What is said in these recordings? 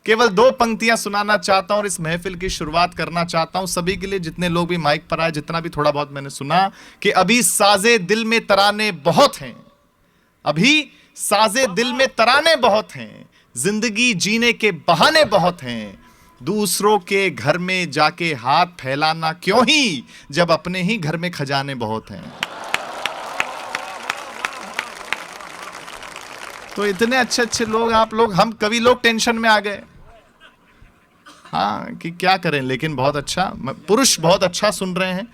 केवल दो पंक्तियां सुनाना चाहता हूं और इस महफिल की शुरुआत करना चाहता हूं सभी के लिए, जितने लोग भी माइक पर आए, जितना भी थोड़ा बहुत मैंने सुना, कि अभी साजे दिल में तराने बहुत हैं, अभी साजे दिल में तराने बहुत हैं, जिंदगी जीने के बहाने बहुत हैं, दूसरों के घर में जाके हाथ फैलाना क्यों ही, जब अपने ही घर में खजाने बहुत हैं। तो इतने अच्छे अच्छे लोग, आप लोग, हम कवि लोग टेंशन में आ गए, हाँ, कि क्या करें, लेकिन बहुत अच्छा, पुरुष बहुत अच्छा सुन रहे हैं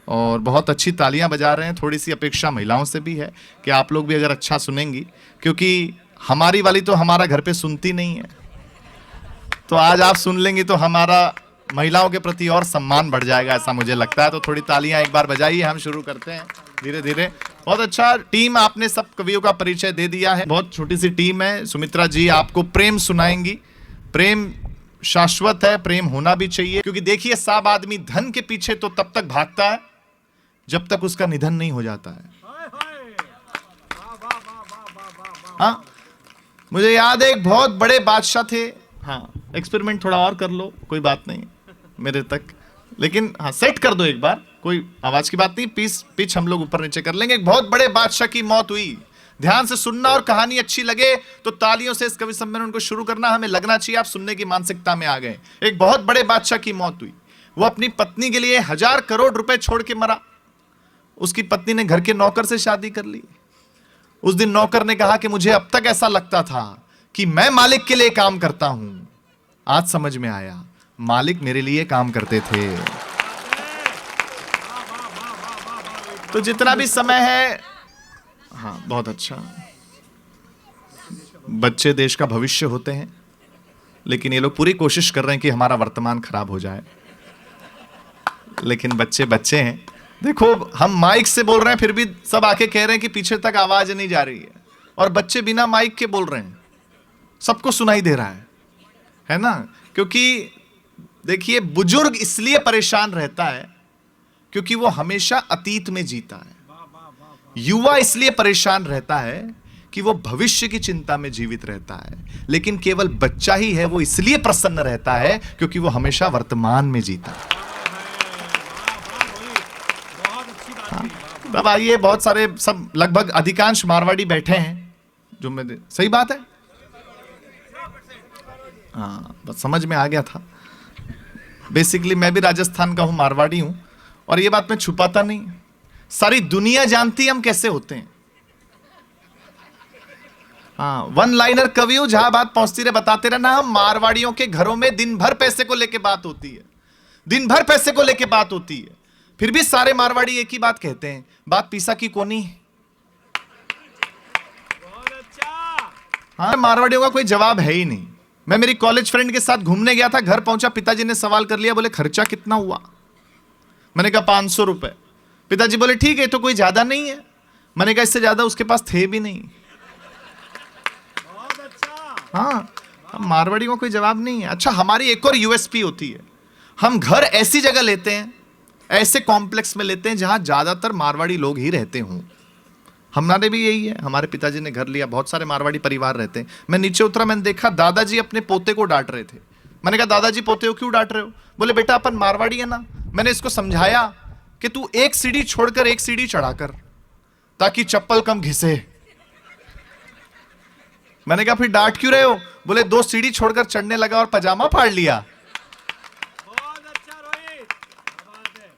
और बहुत अच्छी तालियां बजा रहे हैं। थोड़ी सी अपेक्षा महिलाओं से भी है कि आप लोग भी अगर अच्छा सुनेंगी, क्योंकि हमारी वाली तो हमारा घर पे सुनती नहीं है, तो आज आप सुन लेंगी तो हमारा महिलाओं के प्रति और सम्मान बढ़ जाएगा, ऐसा मुझे लगता है। तो थोड़ी तालियां एक बार बजाइए, हम शुरू करते हैं धीरे धीरे। बहुत अच्छा टीम, आपने सब कवियों का परिचय दे दिया है, बहुत छोटी सी टीम है। सुमित्रा जी आपको प्रेम सुनाएंगी। प्रेम शाश्वत है, प्रेम होना भी चाहिए, क्योंकि देखिए सब आदमी धन के पीछे तो तब तक भागता है जब तक उसका निधन नहीं हो जाता है। हाँ, मुझे याद है एक बहुत बड़े बादशाह थे, हाँ, एक्सपेरिमेंट थोड़ा और कर लो, कोई बात नहीं मेरे तक, लेकिन हाँ सेट कर दो एक बार, कोई आवाज की बात नहीं, पिच हम लोग ऊपर नीचे कर लेंगे। एक बहुत बड़े बादशाह की मौत हुई, ध्यान से सुनना, और कहानी अच्छी लगे तो तालियों से इस कवि सम्मेलन को शुरू करना, हमें लगना चाहिए आप सुनने की मानसिकता में आ गए। एक बहुत बड़े बादशाह की मौत हुई, वो अपनी पत्नी के लिए 1000 करोड़ रुपए छोड़ के मरा। उसकी पत्नी ने घर के नौकर से शादी कर ली। उस दिन नौकर ने कहा कि मुझे अब तक ऐसा लगता था कि मैं मालिक के लिए काम करता हूं, आज समझ में आया मालिक मेरे लिए काम करते थे। तो जितना भी समय है, हाँ बहुत अच्छा, बच्चे देश का भविष्य होते हैं, लेकिन ये लोग पूरी कोशिश कर रहे हैं कि हमारा वर्तमान खराब हो जाए, लेकिन बच्चे बच्चे हैं। देखो हम माइक से बोल रहे हैं, फिर भी सब आके कह रहे हैं कि पीछे तक आवाज नहीं जा रही है, और बच्चे बिना माइक के बोल रहे हैं, सबको सुनाई दे रहा है ना। क्योंकि देखिए बुजुर्ग इसलिए परेशान रहता है क्योंकि वो हमेशा अतीत में जीता है, युवा इसलिए परेशान रहता है कि वो भविष्य की चिंता में जीवित रहता है, लेकिन केवल बच्चा ही है वो इसलिए प्रसन्न रहता है क्योंकि वो हमेशा वर्तमान में जीता है। अब आइए, बहुत सारे, सब लगभग अधिकांश मारवाड़ी बैठे हैं, जो मैं, सही बात है, हाँ बस समझ में आ गया था। बेसिकली मैं भी राजस्थान का हूं, मारवाड़ी हूं, और ये बात मैं छुपाता नहीं, सारी दुनिया जानती है हम कैसे होते हैं। हाँ, वन लाइनर कवियों, जहां बात पहुंचती रहे बताते रहना। हम मारवाड़ियों के घरों में दिन भर पैसे को लेके बात होती है, दिन भर पैसे को लेके बात होती है, फिर भी सारे मारवाड़ी एक ही बात कहते हैं, बात पीसा की कोनी। हाँ, मारवाड़ियों का कोई जवाब है ही नहीं। मैं मेरी कॉलेज फ्रेंड के साथ घूमने गया था, घर पहुंचा, पिताजी ने सवाल कर लिया, बोले खर्चा कितना हुआ? मैंने कहा 500 रुपए। पिताजी बोले ठीक है, तो कोई ज्यादा नहीं है। मैंने कहा इससे ज्यादा उसके पास थे भी नहीं। हाँ, मारवाड़ियों का कोई जवाब नहीं है। अच्छा, हमारी एक और यूएसपी होती है, हम घर ऐसी जगह लेते हैं, ऐसे कॉम्प्लेक्स में लेते हैं जहां ज्यादातर मारवाड़ी लोग ही रहते हों। हमारे भी यही है, हमारे पिताजी ने घर लिया, बहुत सारे मारवाड़ी परिवार रहते हैं। मैं नीचे उतरा, मैंने देखा दादाजी अपने पोते को डांट रहे थे। मैंने कहा दादाजी पोते को क्यों डांट रहे हो? बोले बेटा अपन मारवाड़ी है ना। मैंने इसको समझाया कि तू एक सीढ़ी छोड़कर एक सीढ़ी चढ़ाकर, ताकि चप्पल कम घिसे। मैंने कहा फिर डांट क्यों रहे हो? बोले 2 सीढ़ी छोड़कर चढ़ने लगा और पजामा फाड़ लिया।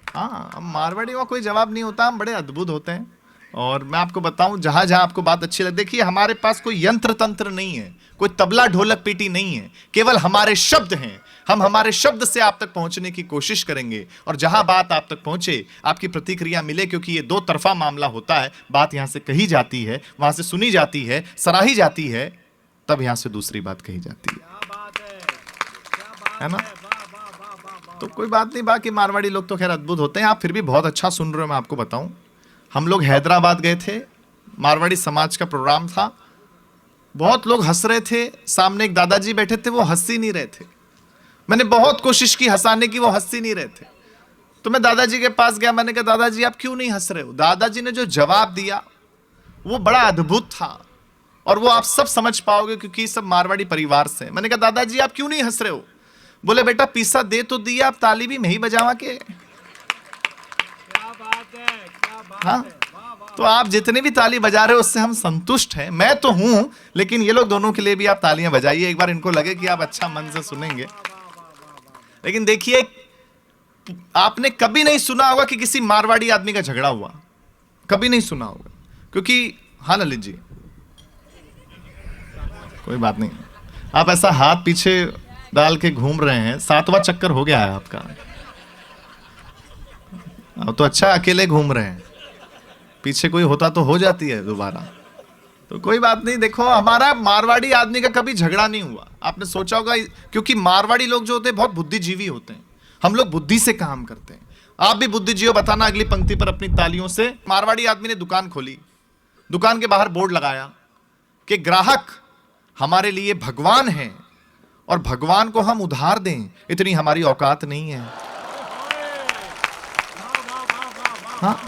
हाँ, हम मारवाड़ी का कोई जवाब नहीं होता, हम बड़े अद्भुत होते हैं। और मैं आपको बताऊं, जहां जहां आपको बात अच्छी लगे, देखिए हमारे पास कोई यंत्र तंत्र नहीं है, कोई तबला ढोलक पीटी नहीं है, केवल हमारे शब्द हैं। हम हमारे शब्द से आप तक पहुंचने की कोशिश करेंगे, और जहां बात आप तक पहुंचे, आपकी प्रतिक्रिया मिले, क्योंकि ये 2 तरफा मामला होता है। बात यहां से कही जाती है, वहां से सुनी जाती है, सराही जाती है, तब यहां से दूसरी बात कही जाती है ना। तो कोई बात नहीं, बाकी मारवाड़ी लोग तो खैर अद्भुत होते हैं। आप फिर भी बहुत अच्छा सुन रहे हो। मैं आपको बताऊं, हम लोग हैदराबाद गए थे, मारवाड़ी समाज का प्रोग्राम था, बहुत लोग हंस रहे थे। सामने एक दादाजी बैठे थे, वो हंस ही नहीं रहे थे। मैंने बहुत कोशिश की हंसाने की, वो हंस ही नहीं रहे थे। तो मैं दादाजी के पास गया, मैंने कहा दादाजी आप क्यों नहीं हंस रहे हो? दादाजी ने जो जवाब दिया वो बड़ा अद्भुत था। और वो आप सब समझ पाओगे क्योंकि सब मारवाड़ी परिवार से। मैंने कहा दादाजी आप क्यों नहीं हंस रहे हो? बोले बेटा पीसा दे तो दिया, आप ताली भी नहीं बजावा के। क्या बात है, क्या बात हाँ, है। वाह, वाह। तो आप जितने भी ताली बजा रहे हो उससे हम संतुष्ट हैं। मैं तो हूं, लेकिन ये लोग दोनों के लिए भी आप तालियां बजाइए, एक बार इनको लगे कि आप अच्छा मन से सुनेंगे। लेकिन देखिए, आपने कभी नहीं सुना होगा कि किसी मारवाड़ी आदमी का झगड़ा हुआ, कभी नहीं सुना होगा, क्योंकि हाँ ललित जी, कोई बात नहीं, आप ऐसा हाथ पीछे डाल के घूम रहे हैं, 7वां चक्कर हो गया है आपका। अब तो अच्छा अकेले घूम रहे हैं, पीछे कोई होता तो हो जाती है दोबारा। तो कोई बात नहीं, देखो हमारा मारवाड़ी आदमी का कभी झगड़ा नहीं हुआ। आपने सोचा होगा, क्योंकि मारवाड़ी लोग जो होते हैं बहुत बुद्धिजीवी होते हैं, हम लोग बुद्धि से काम करते हैं। आप भी बुद्धिजीवी बताना अगली पंक्ति पर अपनी तालियों से। मारवाड़ी आदमी ने दुकान खोली, दुकान के बाहर बोर्ड लगाया कि ग्राहक हमारे लिए भगवान है और भगवान को हम उधार दें, इतनी हमारी औकात नहीं है। हाँ,